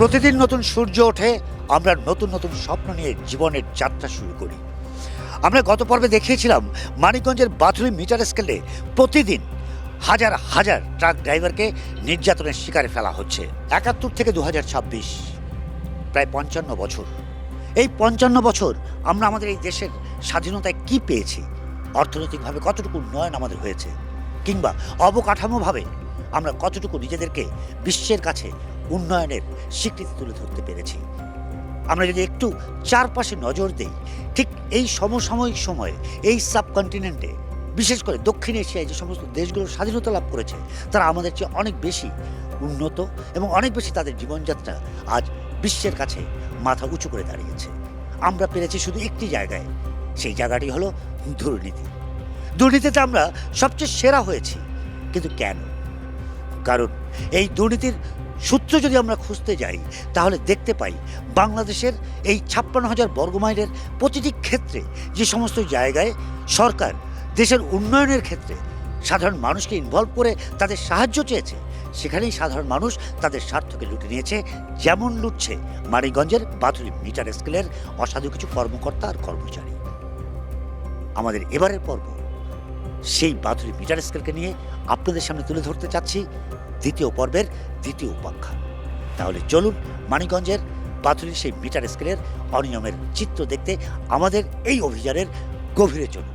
প্রতিদিন নতুন সূর্য ওঠে, আমরা নতুন নতুন স্বপ্ন নিয়ে জীবনের যাত্রা শুরু করি। আমরা গত পর্বে দেখিয়েছিলাম মানিকগঞ্জের বাথুলি মিটার স্কেলে প্রতিদিন হাজার হাজার ট্রাক ড্রাইভারকে নির্যাতনের শিকারে ফেলা হচ্ছে। ৭১ থেকে ২০২৬, প্রায় ৫৫ বছর। এই ৫৫ বছর আমরা আমাদের এই দেশের স্বাধীনতায় কি পেয়েছি, অর্থনৈতিকভাবে কতটুকু উন্নয়ন আমাদের হয়েছে, কিংবা অবকাঠামোভাবে আমরা কতটুকু নিজেদেরকে বিশ্বের কাছে উন্নয়নের স্বীকৃতি তুলে ধরতে পেরেছি। আমরা যদি একটু চারপাশে নজর দেই, ঠিক এই সমসাময়িক সময়ে এই সাবকন্টিনেন্টে, বিশেষ করে দক্ষিণ এশিয়ায় যে সমস্ত দেশগুলো স্বাধীনতা লাভ করেছে, তারা আমাদের চেয়ে অনেক বেশি উন্নত এবং অনেক বেশি তাদের জীবনযাত্রা আজ বিশ্বের কাছে মাথা উঁচু করে দাঁড়িয়েছে। আমরা পেরেছি শুধু একটি জায়গায়, সেই জায়গাটি হলো দুর্নীতি। দুর্নীতিতে আমরা সবচেয়ে সেরা হয়েছি। কিন্তু কেন? কারণ এই দুর্নীতির সূত্র যদি আমরা খুঁজতে যাই, তাহলে দেখতে পাই বাংলাদেশের এই ৫৬,০০০ বর্গমাইলের প্রতিটি ক্ষেত্রে যে সমস্ত জায়গায় সরকার দেশের উন্নয়নের ক্ষেত্রে সাধারণ মানুষকে ইনভলভ করে তাদের সাহায্য চেয়েছে, সেখানেই সাধারণ মানুষ তাদের স্বার্থকে লুটে নিয়েছে। যেমন লুটছে মানিকগঞ্জের বাথুলি মিটার স্কেলের অসাধু কিছু কর্মকর্তা আর কর্মচারী। আমাদের এবারের পর্ব সেই বাথুলি মিটার স্কেলকে নিয়ে আপনাদের সামনে তুলে ধরতে চাচ্ছি দ্বিতীয় পর্বের দ্বিতীয় উপাখ্যান। তাহলে চলুন মানিকগঞ্জের বাথুলির সেই মিটার স্কেলের অনিয়মের চিত্র দেখতে আমাদের এই অভিযানের গভীরে চলুন।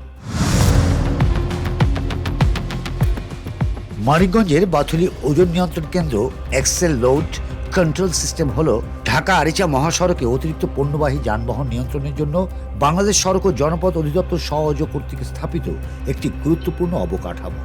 মানিকগঞ্জের বাথুলি ওজন নিয়ন্ত্রণ কেন্দ্র এক্সেল লোড কন্ট্রোল সিস্টেম হলো ঢাকা আরিচা মহাসড়কে অতিরিক্ত পণ্যবাহী যানবাহন নিয়ন্ত্রণের জন্য বাংলাদেশ সড়ক ও জনপথ অধিদপ্তর সহযোগ কর্তৃক স্থাপিত একটি গুরুত্বপূর্ণ অবকাঠামো।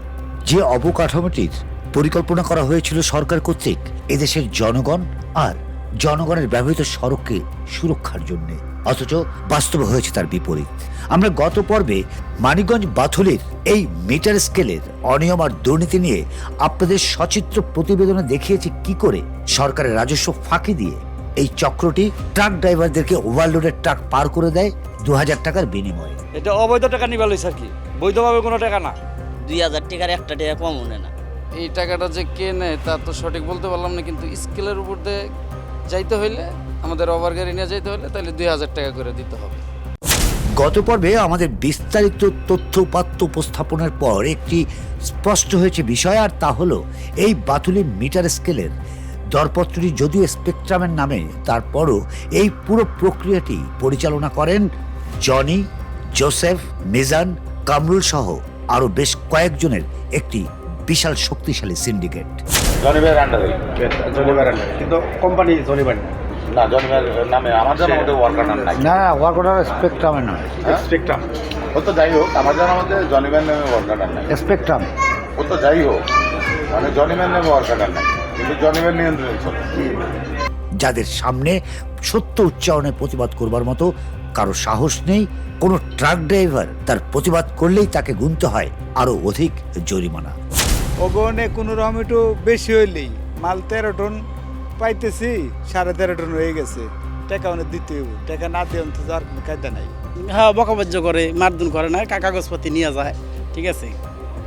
যে অবকাঠামোটির পরিকল্পনা করা হয়েছিল সরকার কর্তৃক এদেশের জনগণ আর জনগণের ব্যবহৃত সড়ককে সুরক্ষার জন্য, অথচ বাস্তবে হয়েছে তার বিপরীত। আমরা গত পর্বে মানিকগঞ্জ বাথুলির এই মিটার স্কেলের অনিয়ম আর দুর্নীতি নিয়ে আপনাদের সচিত্র প্রতিবেদনে দেখিয়েছি কি করে সরকারের রাজস্ব ফাঁকি দিয়ে এই চক্রটি ট্রাক ড্রাইভারদেরকে ওভারলোডের ট্রাক পার করে দেয় ২০০০ টাকার বিনিময়ে। এটা অবৈধ টাকা নিবা লইছে আর কি, বৈধভাবে কোনো টাকা না। ২০০০ টাকার একটা টাকা কম মনে না। এই টাকাটা যে কে নেয় তা তো সঠিক বলতে পারলাম না, কিন্তু স্কেলের উপর দিয়ে যাইতে হইলে, আমাদের ওভার গাড়ি নিয়ে যাইতে হলে তাহলে ২০০০ টাকা করে দিতে হবে। গত পর্বে আমাদের বিস্তারিত তথ্য উপাত্ত উপস্থাপনের পর একটি স্পষ্ট হয়েছে বিষয়, আর তা হলো এই বাথুলি মিটার স্কেলের দরপত্রটি যদিও স্পেকট্রামের নামে, তারপরও এই পুরো প্রক্রিয়াটি পরিচালনা করেন জনি, জোসেফ, মিজান, কামরুল সহ আরও বেশ কয়েকজনের একটি বিশাল শক্তিশালী সিন্ডিকেট। জনিবের আন্ডারে কিন্তু কোম্পানি জনিবার না, জনিবের নামে আমার জানার মধ্যে ওয়ার্কার নাম নাই। না, ওয়ার্কার স্পেকট্রামের নয়, স্পেকট্রাম ও তো যাই হোক, আমার জানার মধ্যে জনিবের নামে ওয়ার্কার নাম নাই। স্পেকট্রাম ও তো যাই হোক, মানে জনিবের নামে ওয়ার্কার নাম নাই, কিন্তু জনিবের নিয়ন্ত্রণে চলে। যাদের সামনে সত্য উচ্চারণে প্রতিবাদ করবার মতো কারো সাহস নেই। কোনো ট্রাক ড্রাইভার তার প্রতিবাদ করলেই তাকে গুনতে হয় আরো অধিক জরিমানা। ওগনে কোনো রকম একটু বেশি হইলেই মাল ১৩ টন পাইতেছি, ১৩.৫ টন হয়ে গেছে, টাকা অনেক দিতে হইব, টাকা না দিয়ে তো যাওয়ার কোনো কায়দা নাই। হ্যাঁ, বকাবাজ্য করে, মারধুন করে না, কাগজপাতি নিয়ে যায়, ঠিক আছে,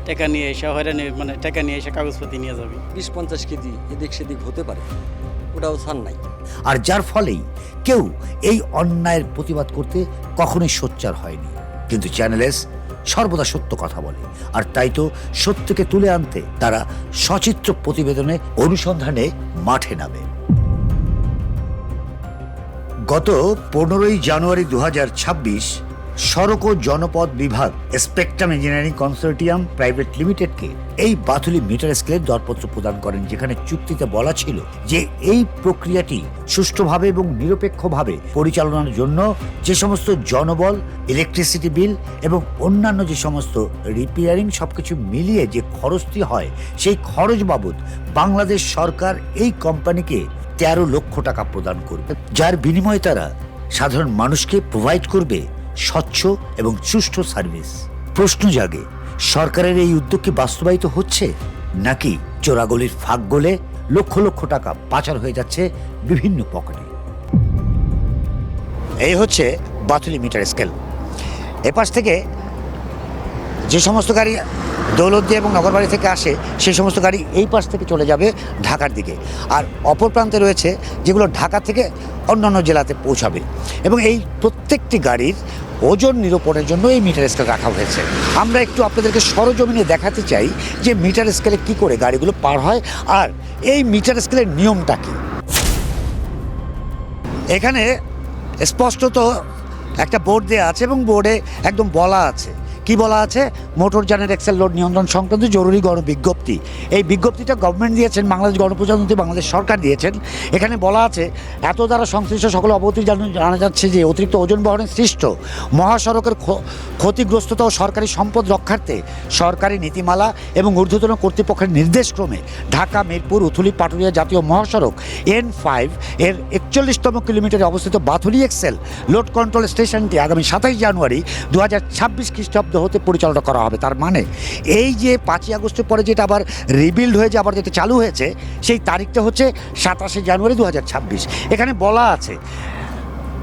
টাকা নিয়ে এসে হয়রানি, মানে টাকা নিয়ে এসে কাগজপাতি নিয়ে যাবে। ২০-৫০ কেজি এদিক সেদিক হতে পারে, ওটাও ছাড় নাই। আর যার ফলেই কেউ এই অন্যায়ের প্রতিবাদ করতে কখনোই সোচ্চার হয়নি। কিন্তু চ্যানেলস সর্বদা সত্য কথা বলে, আর তাই তো সত্যকে তুলে আনতে তারা সচিত্র প্রতিবেদনে অনুসন্ধানে মাঠে নামে। গত ১৫ই জানুয়ারি ২০২৬ সড়ক ও জনপথ বিভাগ স্পেকট্রাম ইঞ্জিনিয়ারিং কনসোর্টিয়াম প্রাইভেট লিমিটেডকে এই বাথুলি মিটার স্কেলের দরপত্র প্রদান করেন, যেখানে চুক্তিতে বলা ছিল যে এই প্রক্রিয়াটি সুষ্ঠুভাবে এবং নিরপেক্ষভাবে পরিচালনার জন্য যে সমস্ত জনবল, ইলেকট্রিসিটি বিল এবং অন্যান্য যে সমস্ত রিপেয়ারিং সবকিছু মিলিয়ে যে খরচটি হয়, সেই খরচ বাবদ বাংলাদেশ সরকার এই কোম্পানিকে ১৩ লক্ষ টাকা প্রদান করবে, যার বিনিময়ে তারা সাধারণ মানুষকে প্রোভাইড করবে স্বচ্ছ এবং সুষ্ঠু সার্ভিস। প্রশ্ন জাগে, সরকারের এই উদ্যোগ কি বাস্তবায়িত হচ্ছে, নাকি চোরাগলির ফাঁক গলে লক্ষ লক্ষ টাকা পাচার হয়ে যাচ্ছে বিভিন্ন পকেটে? এই হচ্ছে বাথুলি মিটার স্কেল। এপাশ থেকে যে সমস্ত গাড়ি দৌলতদি এবং নগরবাড়ি থেকে আসে সেই সমস্ত গাড়ি এই পাশ থেকে চলে যাবে ঢাকার দিকে, আর অপর প্রান্তে রয়েছে যেগুলো ঢাকা থেকে অন্যান্য জেলাতে পৌঁছাবে। এবং এই প্রত্যেকটি গাড়ির ওজন নিরূপণের জন্য এই মিটার স্কেল রাখা হয়েছে। আমরা একটু আপনাদেরকে সরজমিনে দেখাতে চাই যে মিটার স্কেলে কী করে গাড়িগুলো পার হয় আর এই মিটার স্কেলের নিয়মটা কী। এখানে স্পষ্টত একটা বোর্ড দেওয়া আছে এবং বোর্ডে একদম বলা আছে, কি বলা আছে, মোটরযানের এক্সেল লোড নিয়ন্ত্রণ সংক্রান্ত জরুরি গণবিজ্ঞপ্তি। এই বিজ্ঞপ্তিটা গভর্নমেন্ট দিয়েছেন, বাংলাদেশ গণপ্রজাতন্ত্রী বাংলাদেশ সরকার দিয়েছেন। এখানে বলা আছে, এত দ্বারা সংশ্লিষ্ট সকল অবধি জানা যাচ্ছে যে অতিরিক্ত ওজন বহনের সৃষ্ট মহাসড়কের ক্ষতিগ্রস্ততা ও সরকারি সম্পদ রক্ষার্থে সরকারি নীতিমালা এবং ঊর্ধ্বতন কর্তৃপক্ষের নির্দেশক্রমে ঢাকা, মিরপুর, উথুলি, পাটুরিয়া জাতীয় মহাসড়ক N5 এর 41তম কিলোমিটারে অবস্থিত বাথুলি এক্সেল লোড কন্ট্রোল স্টেশনটি আগামী 27 জানুয়ারি 2026 খ্রিস্টাব্দ হতে পরিচালনা করা হবে। তার মানে এই যে 5ই আগস্টের পরে যেটা আবার রিবিল্ড হয়ে যে আবার যেটা চালু হয়েছে, সেই তারিখটা হচ্ছে 27 জানুয়ারি 2026। এখানে বলা আছে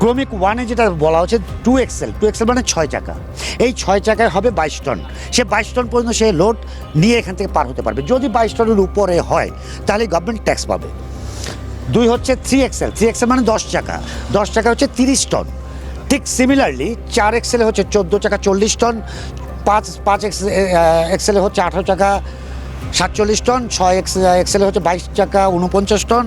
ক্রমিক 1-এ যেটা বলা হচ্ছে 2 এক্সেল মানে 6 চাকা, এই 6 চাকায় হবে 22 টন। সে 22 টন পর্যন্ত সে লোড নিয়ে এখান থেকে পার হতে পারবে। যদি 22 টনের উপরে হয় তাহলে গভর্নমেন্ট ট্যাক্স পাবে। 2 হচ্ছে 3 এক্সেল মানে 10 চাকা, 10 চাকা হচ্ছে 30 টন। ঠিক সিমিলারলি 4 এক্সেলে হচ্ছে 14 চাকা 40 টন, 5 এক্সেলে হচ্ছে 18 চাকা 47 টন, 6 এক্সেলে হচ্ছে 22 চাকা 49 টন,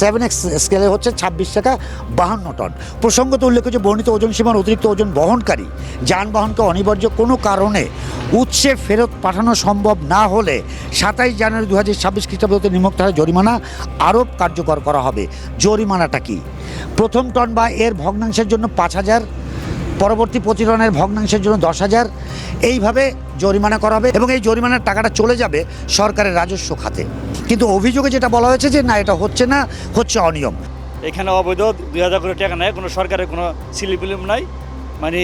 7 স্কেলে হচ্ছে 26 চাকা 52 টন। প্রসঙ্গত উল্লেখ যে বর্ণিত ওজন সীমার অতিরিক্ত ওজন বহনকারী যানবাহনকে অনিবার্য কোনো কারণে উৎসে ফেরত পাঠানো সম্ভব না হলে 27 জানুয়ারি 2026 খ্রিস্টাব্দে নিম্নোক্ত হারে জরিমানা আরোপ কার্যকর করা হবে। জরিমানাটা কি? প্রথম টন বা এর ভগ্নাংশের জন্য 5,000, পরবর্তী প্রতি টনের ভগ্নাংশের জন্য 10,000, এইভাবে জরিমানা করা হবে এবং এই জরিমানার টাকাটা চলে যাবে সরকারের রাজস্ব খাতে। কিন্তু অভিযোগে যেটা বলা হয়েছে যে না, এটা হচ্ছে না, হচ্ছে অনিয়ম। এখানে অবৈধ 2,000 করে টাকা নেয়, কোনো সরকারের কোনো সিলিপিলিম নাই, মানে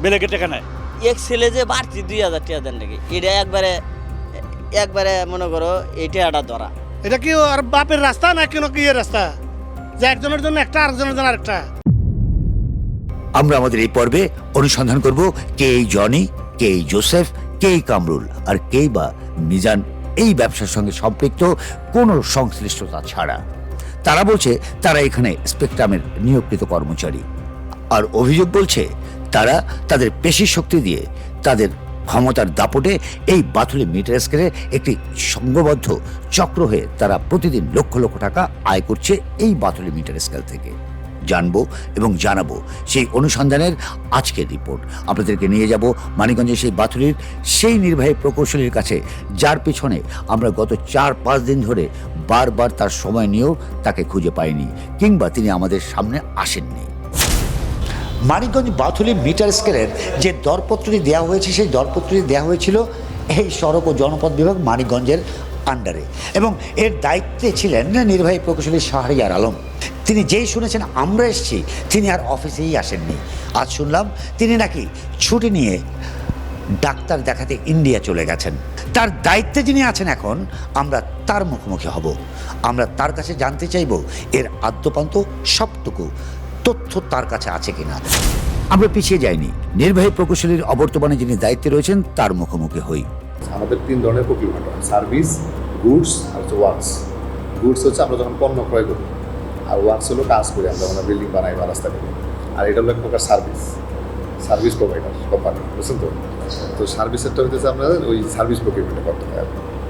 বেলেগের টাকা নেয়। এক্সেলে যে বাড়তি 2,000 টাকা দেন নাকি, এটা একবারে মনে করো এইটা একটা ধরা। এটা কি আর বাপের রাস্তা না কোনো কি রাস্তা যে একজনের জন্য একটা আরেকজনের জন্য আরেকটা? আমরা আমাদের এই পর্বে অনুসন্ধান করব কে এই জনি, কে এই জোসেফ, কে এই কামরুল আর কে বা মিজান এই ব্যবসার সঙ্গে সম্পৃক্ত কোনো সংশ্লিষ্টতা ছাড়া। তারা বলছে তারা এখানে স্পেকট্রামের নিয়োগকৃত কর্মচারী, আর অভিযোগ বলছে তারা তাদের পেশি শক্তি দিয়ে তাদের ক্ষমতার দাপটে এই বাথুলি মিটার স্কেলের একটি সংঘবদ্ধ চক্র হয়ে তারা প্রতিদিন লক্ষ লক্ষ টাকা আয় করছে এই বাথুলি মিটার স্কেল থেকে। জানবো এবং জানাবো সেই অনুসন্ধানের আজকের রিপোর্ট। আপনাদেরকে নিয়ে যাব মানিকগঞ্জের সেই বাথুলির সেই নির্বাহী প্রকৌশলীর কাছে, যার পিছনে আমরা গত 4-5 দিন ধরে বারবার তার সময় নিয়েও তাকে খুঁজে পাইনি, কিংবা তিনি আমাদের সামনে আসেননি। মানিকগঞ্জ বাথুলি মিটার স্কেলের যে দরপত্রটি দেওয়া হয়েছে, সেই দরপত্রটি দেওয়া হয়েছিল এই সড়ক ও জনপথ বিভাগ মানিকগঞ্জের আন্ডারে, এবং এর দায়িত্বে ছিলেন নির্বাহী প্রকৌশলী শাহরিয়ার আলম। তিনি যেই শুনেছেন আমরা এসেছি, তিনি আর অফিসেই আসেননি। আজ শুনলাম তিনি নাকি ছুটি নিয়ে ডাক্তার দেখাতে ইন্ডিয়া চলে গেছেন। তার দায়িত্বে যিনি আছেন এখন, আমরা তার মুখোমুখি হব। আমরা তার কাছে জানতে চাইব এর আদ্যপান্ত সবটুকু তথ্য তার কাছে আছে কিনা। আমরা পিছিয়ে যাইনি, নির্বাহী প্রকৌশলীর অবর্তমানে যিনি দায়িত্বে রয়েছেন তার মুখোমুখি হই। আমাদের 3 ধরনের প্রকিউরমেন্ট হয়: সার্ভিস, গুডস আর হচ্ছে ওয়ার্কস। গুডস হচ্ছে আমরা যখন পণ্য ক্রয় করি, আর ওয়ার্কস হলো কাজ করি, আমরা বিল্ডিং বানাই বা রাস্তা করি। আর এটা হলো এক প্রকার সার্ভিস প্রোভাইডার কোম্পানি, বুঝছেন তো? তো সার্ভিসেরটা হচ্ছে আপনাদের ওই সার্ভিস প্রকিউরমেন্টে করতে হয়।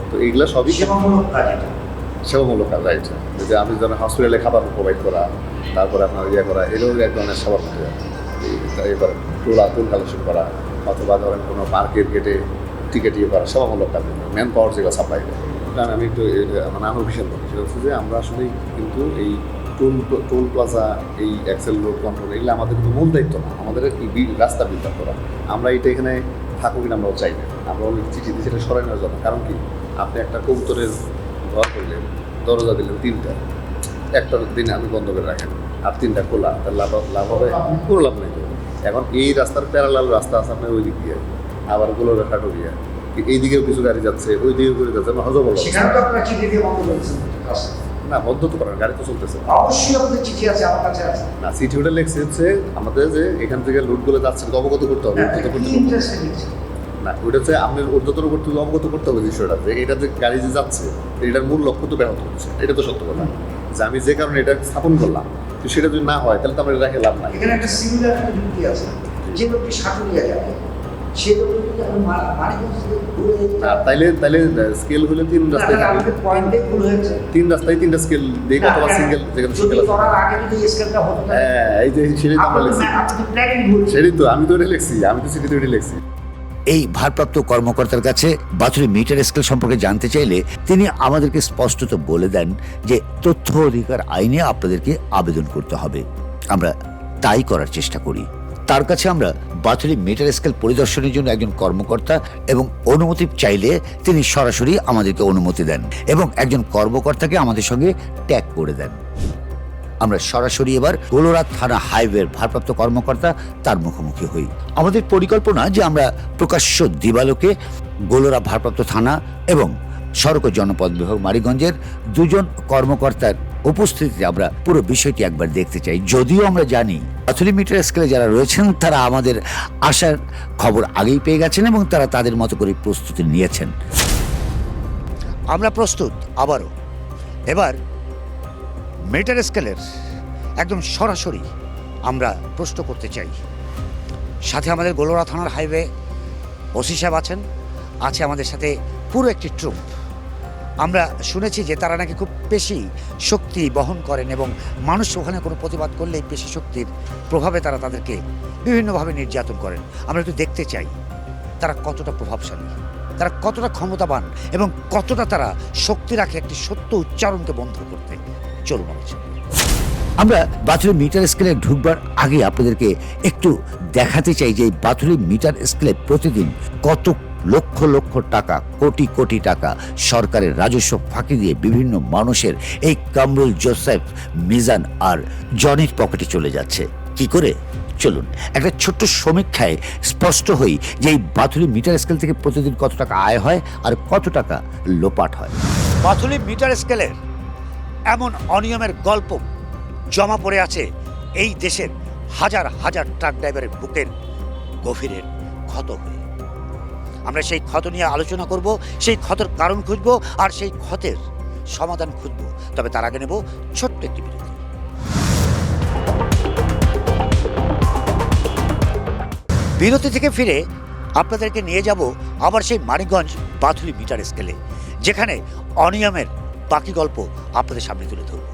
তো এইগুলো সবই সেবামূলক কাজ, রাইট? যে আমি ধরেন হসপিটালে খাবার প্রোভাইড করা, তারপরে আপনার করা, এগুলো এক ধরনের সেবা করতে হয়। টুল কালেকশন করা, অথবা ধরেন কোনো পার্কের গেটে টিকিট করা, সেবামূলক কাজ। ম্যান পাওয়ার যেগুলো সাপ্লাই দেয়, আমি একটু মানে আনঅফিসিয়াল বলি, সেটা হচ্ছে যে আমরা আসলে কিন্তু এই টোল প্লাজা, এই এক্সেল রোড কন্ট্রোল, এগুলো আমাদের কিন্তু মূল দায়িত্ব না। আমাদের রাস্তা বিল্ড করা, আমরা এটা এখানে থাকুক কিনা আমরাও চাই না। আমরা অনেক চিঠি দিই সেটা সরাই নেওয়ার জন্য। কারণ কি, আপনি একটা কবুতরের ঘর করলেন, দরজা দিলেন 3টা, একটা দিনে আপনি বন্ধ করে রাখেন, আর 3টা খোলা, তার লাভ হবে? কোনো লাভ নেই। এখন এই রাস্তার প্যারালাল রাস্তা আছে আপনার ওই দিক দিয়ে, আবার গোলর কাটোরিয়া, এই দিকেও কিছু গাড়ি যাচ্ছে, ওই দিকেও করে যাচ্ছে, হজবল না, বন্ধ তো করার, গাড়ি তো চলতেছে না। সিটি হোটেল লেগছে হচ্ছে আমাদের যে এখান থেকে লুটগুলো যাচ্ছে অবগত করতে হবে। না ওইটা হচ্ছে আপনার ঊর্ধ্বতন কর্তৃপক্ষ অবগত করতে হবে বিষয়টা যে এটা যে গাড়ি যে যাচ্ছে এটার মূল লক্ষ্য তো ব্যাহত হচ্ছে, এটা তো সত্য কথা। যে আমি যে কারণে এটা স্থাপন করলাম তো সেটা যদি না হয় তাহলে তো আমরা এটা লাভ নাই। এখানে একটা সিমিলার একটা রুটি আছে, যে লোকটি সাটুরিয়া যাবে সে লোকটি মানিকগঞ্জ থেকে ঘুরে আর তাইলে স্কেল হলে তিন রাস্তায় পয়েন্টে ভুল হয়েছে। তিন রাস্তায় তিনটা স্কেল দিয়ে অথবা সিঙ্গেল যেখানে যদি স্কেল আছে। করার আগে যদি স্কেলটা হতো হ্যাঁ এই যে সেটাই তো আমরা লিখছি, প্ল্যানিং ভুল। সেটাই তো আমি তো এটা লিখছি, আমি তো সেটাই ওটা লিখছি। এই ভারপ্রাপ্ত কর্মকর্তার কাছে বাছুরি মিটার স্কেল সম্পর্কে জানতে চাইলে তিনি আমাদেরকে স্পষ্টত বলে দেন যে তথ্য অধিকার আইনে আপনাদেরকে আবেদন করতে হবে। আমরা তাই করার চেষ্টা করি। তার কাছে আমরা বাছুরি মিটার স্কেল পরিদর্শনের জন্য একজন কর্মকর্তা এবং অনুমতি চাইলে তিনি সরাসরি আমাদেরকে অনুমতি দেন এবং একজন কর্মকর্তাকে আমাদের সঙ্গে ট্যাগ করে দেন। আমরা সরাসরি এবার গোলরা থানা হাইওয়ের ভারপ্রাপ্ত কর্মকর্তা তার মুখোমুখি হই। আমাদের পরিকল্পনা যে আমরা প্রকাশ্য দিবালোকে গোলরা ভারপ্রাপ্ত থানা এবং সড়ক ও জনপদ বিভাগ মানিকগঞ্জের দুজন কর্মকর্তার উপস্থিতিতে আমরা পুরো বিষয়টি একবার দেখতে চাই। যদিও আমরা জানি বাছুরি মিটার স্কেলে যারা রয়েছেন তারা আমাদের আসার খবর আগেই পেয়ে গেছেন এবং তারা তাদের মতো করে প্রস্তুতি নিয়েছেন। আমরা প্রস্তুত আবারও। এবার মিটার স্কেলের একদম সরাসরি আমরা প্রশ্ন করতে চাই। সাথে আমাদের গোলরা থানার হাইওয়ে ওসি সাহেব আছেন, আছে আমাদের সাথে পুরো একটি ট্রুপ। আমরা শুনেছি যে তারা নাকি খুব বেশি শক্তি বহন করেন এবং মানুষ ওখানে কোনো প্রতিবাদ করলে এই পেশি শক্তির প্রভাবে তারা তাদেরকে বিভিন্নভাবে নির্যাতন করেন। আমরা একটু দেখতে চাই তারা কতটা প্রভাবশালী, তারা কতটা ক্ষমতাবান এবং কতটা তারা শক্তি রাখে একটি সত্য উচ্চারণকে বন্ধ করতে। চলুন আমার সঙ্গে। আমরা বাছুরি মিটার স্কেলে ঢুকবার আগে আপনাদেরকে একটু দেখাতে চাই যে এই বাছুরি মিটার স্কেলে প্রতিদিন কত লক্ষ লক্ষ টাকা, কোটি কোটি টাকা সরকারের রাজস্ব ফাঁকি দিয়ে বিভিন্ন মানুষের এই কামরুল, জোসেফ, মিজান আর জনির পকেটে চলে যাচ্ছে। কি করে? চলুন একটা ছোট্ট সমীক্ষায় স্পষ্ট হই যে এই বাছুরি মিটার স্কেল থেকে প্রতিদিন কত টাকা আয় হয় আর কত টাকা লোপাট হয়। বাছুরি মিটার স্কেলের এমন অনিয়মের গল্প জমা পড়ে আছে এই দেশের হাজার হাজার ট্রাক ড্রাইভারের বুকের গভীরের ক্ষত হয়ে। আমরা সেই ক্ষত নিয়ে আলোচনা করব, সেই ক্ষতের কারণ খুঁজব আর সেই ক্ষতের সমাধান খুঁজব। তবে তার আগে নেব ছোট্ট একটি বিরতি। বিরতি থেকে ফিরে আপনাদেরকে নিয়ে যাব আবার সেই মানিকগঞ্জ বাছুরি মিটার স্কেলে, যেখানে অনিয়মের বাকি গল্প আপনাদের সামনে তুলে ধরব।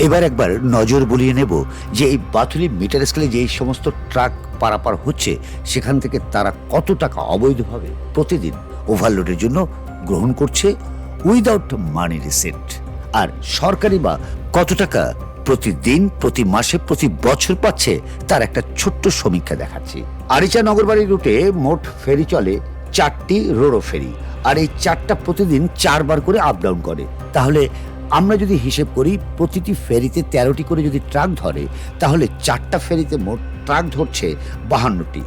এবার একবার নজর বুলিয়ে নেব যে এই বাছুরি মিটার স্কেলে যে সমস্ত ট্রাক পারাপার হচ্ছে সেখান থেকে তারা কত টাকা অবৈধভাবে প্রতিদিন ওভারলোডের জন্য গ্রহণ করছে উইদাউট মানি রিসিট, আর সরকারি বা কত টাকা প্রতিদিন, প্রতি মাসে, প্রতি বছর পাচ্ছে তার একটা ছোট্ট সমীক্ষা দেখাচ্ছি। আরিচা নগরবাড়ি রুটে মোট ফেরি চলে 4টি রোরো ফেরি, আর এই 4টা প্রতিদিন 4 বার করে আপ ডাউন করে। তাহলে আমরা যদি হিসেব করি প্রতিটি ফেরিতে 13টি করে যদি ট্রাক ধরে তাহলে 4টা ফেরিতে মোট ট্রাক ধরছে 52টি,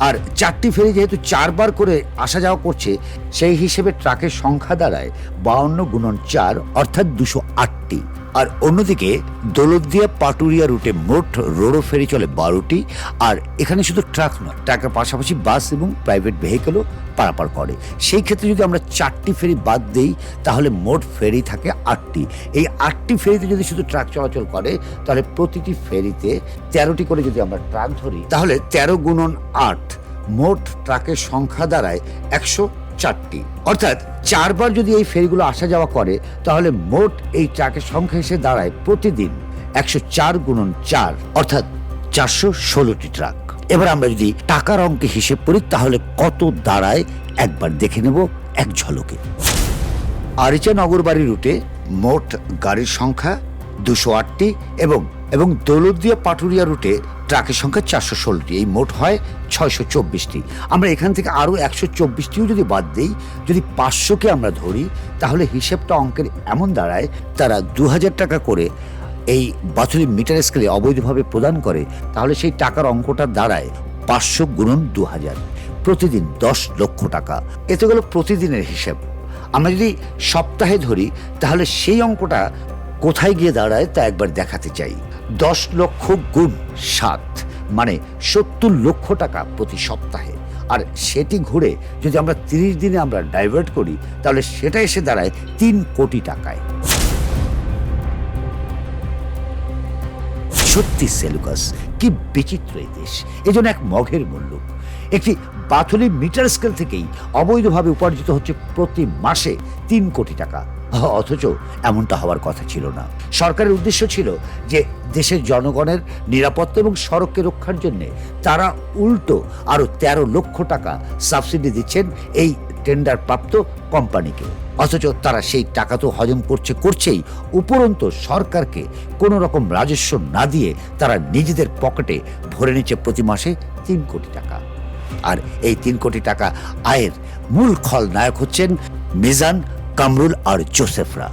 আর 4টি ফেরি যেহেতু 4 বার করে আসা যাওয়া করছে সেই হিসেবে ট্রাকের সংখ্যা দাঁড়ায় 52 গুণন 4 অর্থাৎ 208টি। আর অন্যদিকে দৌলতদিয়া পাটুরিয়া রুটে মোট রোরো ফেরি চলে 12টি, আর এখানে শুধু ট্রাক নয়, ট্রাকের পাশাপাশি বাস এবং প্রাইভেট ভেহিকেলও পারাপার করে। সেই ক্ষেত্রে যদি আমরা 4টি ফেরি বাদ দিই তাহলে মোট ফেরি থাকে 8টি। এই 8টি ফেরিতে যদি শুধু ট্রাক চলাচল করে তাহলে প্রতিটি ফেরিতে 13টি করে যদি আমরা ট্রাক ধরি তাহলে 13 গুণন 8 মোট ট্রাকের সংখ্যা দাঁড়ায় 104টি। অর্থাৎ 4 বার যদি এই ফেরিগুলো আসা যাওয়া করে তাহলে মোট এই ট্রাকের সংখ্যা এসে দাঁড়ায় প্রতিদিন 104 গুণন 4 অর্থাৎ 416টি ট্রাক। এবার আমরা যদি টাকার অঙ্কে হিসেব করি তাহলে কত দাঁড়ায় একবার দেখে নেব এক ঝলকে। আরিচা নগরবাড়ি রুটে মোট গাড়ির সংখ্যা 208টি এবং দৌলতদিয়া পাটুরিয়া রুটে ট্রাকের সংখ্যা 416টি, এই মোট হয় 624টি। আমরা এখান থেকে আরও 124টিও যদি বাদ দিই, যদি 500কে আমরা ধরি তাহলে হিসেবটা অঙ্কের এমন দাঁড়ায় তারা 2000 টাকা করে এই বাছুরি মিটার স্কেলে অবৈধভাবে প্রদান করে। তাহলে সেই টাকার অঙ্কটা দাঁড়ায় 500 গুণন 2000, প্রতিদিন 10 লক্ষ টাকা। এতে গেল প্রতিদিনের হিসেব। আমরা যদি সপ্তাহে ধরি তাহলে সেই অঙ্কটা কোথায় গিয়ে দাঁড়ায় তা একবার দেখাতে চাই। 10 লক্ষ গুণ 7 মানে 70 লক্ষ টাকা প্রতি সপ্তাহে। আর সেটি ঘুরে যদি আমরা 30 দিনে আমরা ডাইভার্ট করি তাহলে সেটা এসে দাঁড়ায় 3 কোটি টাকায়। সত্যি সেলুকাস, কি বিচিত্র এই দেশ! এজন্য এক মগের মূল্য। একটি বাথুলি মিটার স্কেল থেকেই অবৈধভাবে উপার্জিত হচ্ছে প্রতি মাসে 3 কোটি টাকা। অথচ এমনটা হওয়ার কথা ছিল না। সরকারের উদ্দেশ্য ছিল যে দেশের জনগণের নিরাপত্তা এবং সড়ককে রক্ষার জন্য তারা উল্টো আরো 13 লক্ষ টাকা সাবসিডি দিচ্ছেন এই টেন্ডার প্রাপ্ত কোম্পানিকে। অথচ তারা সেই টাকা তো হজম করছেই, উপরন্তু সরকারকে কোনো রকম রাজস্ব না দিয়ে তারা নিজেদের পকেটে ভরে নিচ্ছে প্রতি মাসে 3 কোটি টাকা। আর এই 3 কোটি টাকা আয়ের মূল খলনায়ক হচ্ছেন মিজান, কামরুল আর জোসেফরা।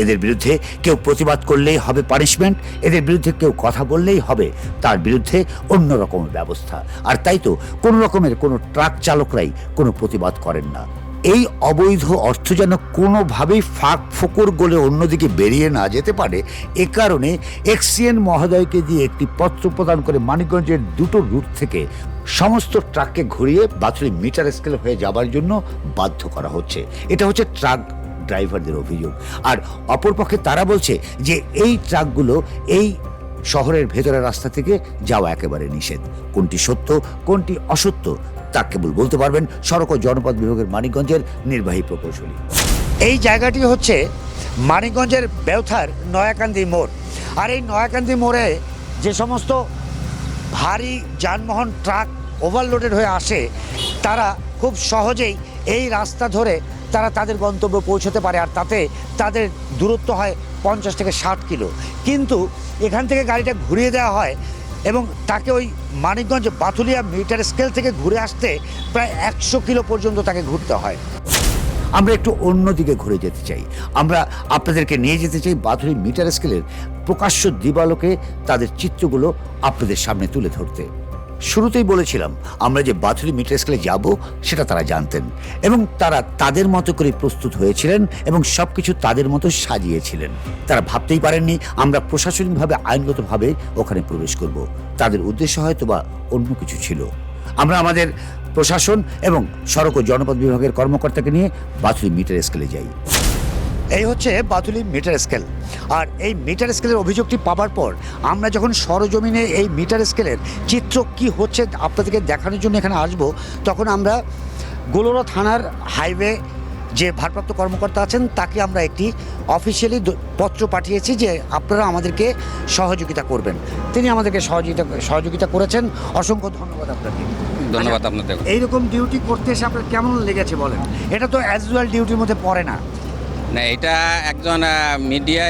এদের বিরুদ্ধে কেউ প্রতিবাদ করলেই হবে পানিশমেন্ট, এদের বিরুদ্ধে কেউ কথা বললেই হবে তার বিরুদ্ধে অন্য রকমের ব্যবস্থা। আর তাই তো কোনো রকমের কোনো ট্রাক চালকরাই কোনো প্রতিবাদ করেন না। এই অবৈধ অর্থ যেন কোনোভাবেই ফাঁক ফোকর গলে অন্যদিকে বেরিয়ে না যেতে পারে, এ কারণে এক্সিএন মহোদয়কে দিয়ে একটি পত্র প্রদান করে মানিকগঞ্জের দুটো রুট থেকে সমস্ত ট্রাককে ঘুরিয়ে বাথুলি মিটার স্কেল হয়ে যাবার জন্য বাধ্য করা হচ্ছে। এটা হচ্ছে ট্রাক ড্রাইভারদের অভিযোগ। আর অপরপক্ষে তারা বলছে যে এই ট্রাকগুলো এই শহরের ভেতরের রাস্তা থেকে যাওয়া একেবারে নিষেধ। কোনটি সত্য কোনটি অসত্য তা কেবল বলতে পারবেন সড়ক ও জনপথ বিভাগের মানিকগঞ্জের নির্বাহী প্রকৌশলী। এই জায়গাটি হচ্ছে মানিকগঞ্জের বেউথার নয়াকান্দি মোড়। আর এই নয়াকান্দি মোড়ে যে সমস্ত ভারী যানবাহন ট্রাক ওভারলোডেড হয়ে আসে তারা খুব সহজেই এই রাস্তা ধরে তারা তাদের গন্তব্যে পৌঁছতে পারে। আর তাতে তাদের দূরত্ব হয় 50 থেকে 60 কিলো। কিন্তু এখান থেকে গাড়িটা ঘুরিয়ে দেওয়া হয় এবং তাকে ওই মানিকগঞ্জ বাথুলিয়া মিটার স্কেল থেকে ঘুরে আসতে প্রায় 100 কিলো পর্যন্ত তাকে ঘুরতে হয়। আমরা একটু অন্যদিকে ঘুরে যেতে চাই। আমরা আপনাদেরকে নিয়ে যেতে চাই বাথুলি মিটার স্কেলের প্রকাশ্য দিবালোকে তাদের চিত্রগুলো আপনাদের সামনে তুলে ধরতে। শুরুতেই বলেছিলাম আমরা যে বাথুলি মিটার স্কেলে যাব সেটা তারা জানতেন এবং তারা তাদের মতো করে প্রস্তুত হয়েছিলেন এবং সবকিছু তাদের মতো সাজিয়েছিলেন। তারা ভাবতেই পারেননি আমরা প্রশাসনিকভাবে আইনগতভাবে ওখানে প্রবেশ করব। তাদের উদ্দেশ্য হয়তো বা অন্য কিছু ছিল। আমরা আমাদের প্রশাসন এবং সড়ক ও জনপথ বিভাগের কর্মকর্তাকে নিয়ে বাথুলি মিটার স্কেলে যাই। এই হচ্ছে বাথুলি মিটার স্কেল। আর এই মিটার স্কেলের অভিযোগটি পাওয়ার পর আমরা যখন সরজমিনে এই মিটার স্কেলের চিত্র কি হচ্ছে আপনাদেরকে দেখানোর জন্য এখানে আসব, তখন আমরা গোলরা থানার হাইওয়ে যে ভারপ্রাপ্ত কর্মকর্তা আছেন তাকে আমরা একটি অফিসিয়ালি পত্র পাঠিয়েছি যে আপনারা আমাদেরকে সহযোগিতা করবেন। তিনি আমাদেরকে সহযোগিতা করেছেন। অসংখ্য ধন্যবাদ আপনাকে। ধন্যবাদ আপনাদের। এইরকম ডিউটি করতে এসে আপনার কেমন লেগেছে বলেন? এটা তো অ্যাজুয়াল ডিউটির মধ্যে পড়ে না। না, এটা একজন মিডিয়া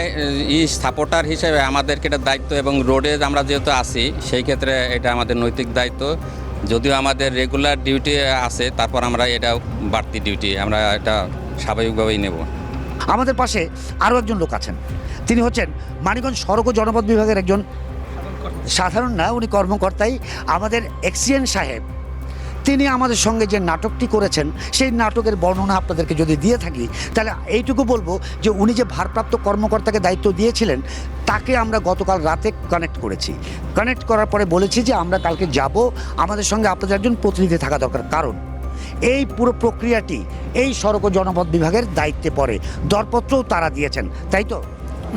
সাপোর্টার হিসেবে আমাদেরকে এটা দায়িত্ব, এবং রোডে আমরা যেহেতু আছি সেই ক্ষেত্রে এটা আমাদের নৈতিক দায়িত্ব। যদিও আমাদের রেগুলার ডিউটি আছে, তারপর আমরা এটা বাড়তি ডিউটি আমরা এটা স্বাভাবিকভাবেই নেব। আমাদের পাশে আরও একজন লোক আছেন, তিনি হচ্ছেন মানিকগঞ্জ সড়ক ও জনপথ বিভাগের একজন সাধারণ না, উনি কর্মকর্তাই আমাদের এক্সিএন সাহেব। তিনি আমাদের সঙ্গে যে নাটকটি করেছেন সেই নাটকের বর্ণনা আপনাদেরকে যদি দিয়ে থাকি তাহলে এইটুকু বলবো যে উনি যে ভারপ্রাপ্ত কর্মকর্তাকে দায়িত্ব দিয়েছিলেন তাকে আমরা গতকাল রাতে কানেক্ট করেছি। কানেক্ট করার পরে বলেছি যে আমরা কালকে যাব, আমাদের সঙ্গে আপনাদের একজন প্রতিনিধি থাকা দরকার, কারণ এই পুরো প্রক্রিয়াটি এই সড়ক ও জনপথ বিভাগের দায়িত্বে পড়ে। দরপত্রও তারা দিয়েছেন, তাই তো?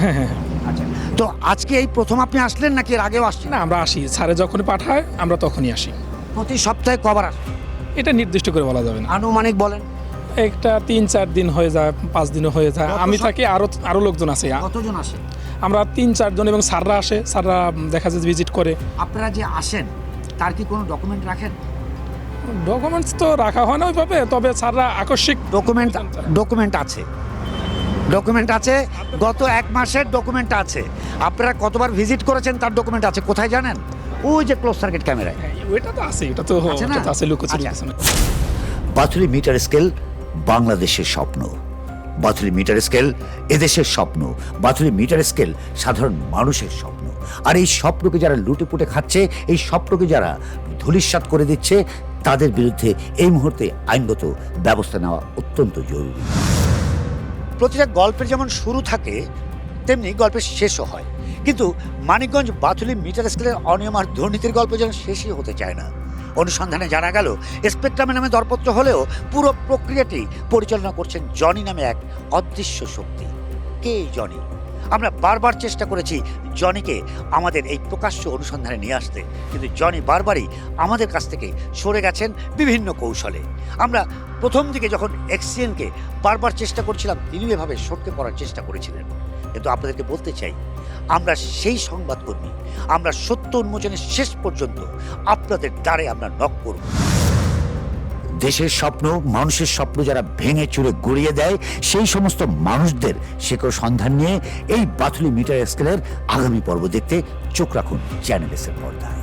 হ্যাঁ। আচ্ছা, তো আজকে এই প্রথম আপনি আসলেন নাকি এর আগেও আসছেন? না, আমরা আসি, স্যারে যখনই পাঠায় আমরা তখনই আসি। প্রতি সপ্তাহে কবার আসেন? এটা নির্দিষ্ট করে বলা যাবে না, আনুমানিক বলেন। একটা 3-4 দিন হয়ে যায়, 5 দিনও হয়ে যায়। আমি থাকি, আরো লোকজন আছে। কতজন আসে? আমরা 3-4 জন, এবং স্যাররা আসে, স্যাররা দেখা যায় ভিজিট করে। আপনারা যে আসেন তার কি কোনো ডকুমেন্ট রাখেন? ডকুমেন্টস তো রাখা হয় না ওইভাবে, তবে স্যাররা আকস্মিক ডকুমেন্ট আছে। গত 1 মাসের ডকুমেন্ট আছে। আপনারা কতবার ভিজিট করেছেন তার ডকুমেন্ট আছে। কোথায় জানেন? ওই যে ক্লোজ সার্কিট ক্যামেরায়। ওইটা তো আছে, এটা তো আছে, লুকোচুরি কিছু না। বাথুলি মিটার স্কেল বাংলাদেশের স্বপ্ন, বাথুলি মিটার স্কেল এদেশের স্বপ্ন, বাথুলি মিটার স্কেল সাধারণ মানুষের স্বপ্ন। আর এই স্বপ্নকে যারা লুটে পুটে খাচ্ছে, এই স্বপ্নকে যারা ধূলিসাৎ করে দিচ্ছে, তাদের বিরুদ্ধে এই মুহূর্তে আইনগত ব্যবস্থা নেওয়া অত্যন্ত জরুরি। প্রতিটা গল্পের যেমন শুরু থাকে তেমনি গল্পের শেষও হয়, কিন্তু মানিকগঞ্জ বাথুলি মিটার স্কেলের অনিয়ম আর দুর্নীতির গল্প যেন শেষই হতে চায় না। অনুসন্ধানে জানা গেল স্পেকট্রামের নামে দরপত্র হলেও পুরো প্রক্রিয়াটি পরিচালনা করছেন জনি নামে এক অদৃশ্য শক্তি। কে এই জনি? আমরা বারবার চেষ্টা করেছি জনিকে আমাদের এই প্রকাশ্য অনুসন্ধানে নিয়ে আসতে, কিন্তু জনি বারবারই আমাদের কাছ থেকে সরে গেছেন বিভিন্ন কৌশলে। আমরা প্রথম দিকে যখন এক্সিএনকে বারবার চেষ্টা করছিলাম, তিনি এভাবে সটকে পড়ার চেষ্টা করেছিলেন। কিন্তু আপনাদেরকে বলতে চাই, আমরা সেই সংবাদকর্মী, আমরা সত্য উন্মোচনের শেষ পর্যন্ত আপনাদের দ্বারে আমরা নক করব। দেশের স্বপ্ন, মানুষের স্বপ্ন যারা ভেঙে চুরে গড়িয়ে দেয়, সেই সমস্ত মানুষদের শেকড় সন্ধান নিয়ে এই বাথুলি মিটার স্কেলের আগামী পর্ব দেখতে চোখ রাখুন চ্যানেল এস এর পর্দায়।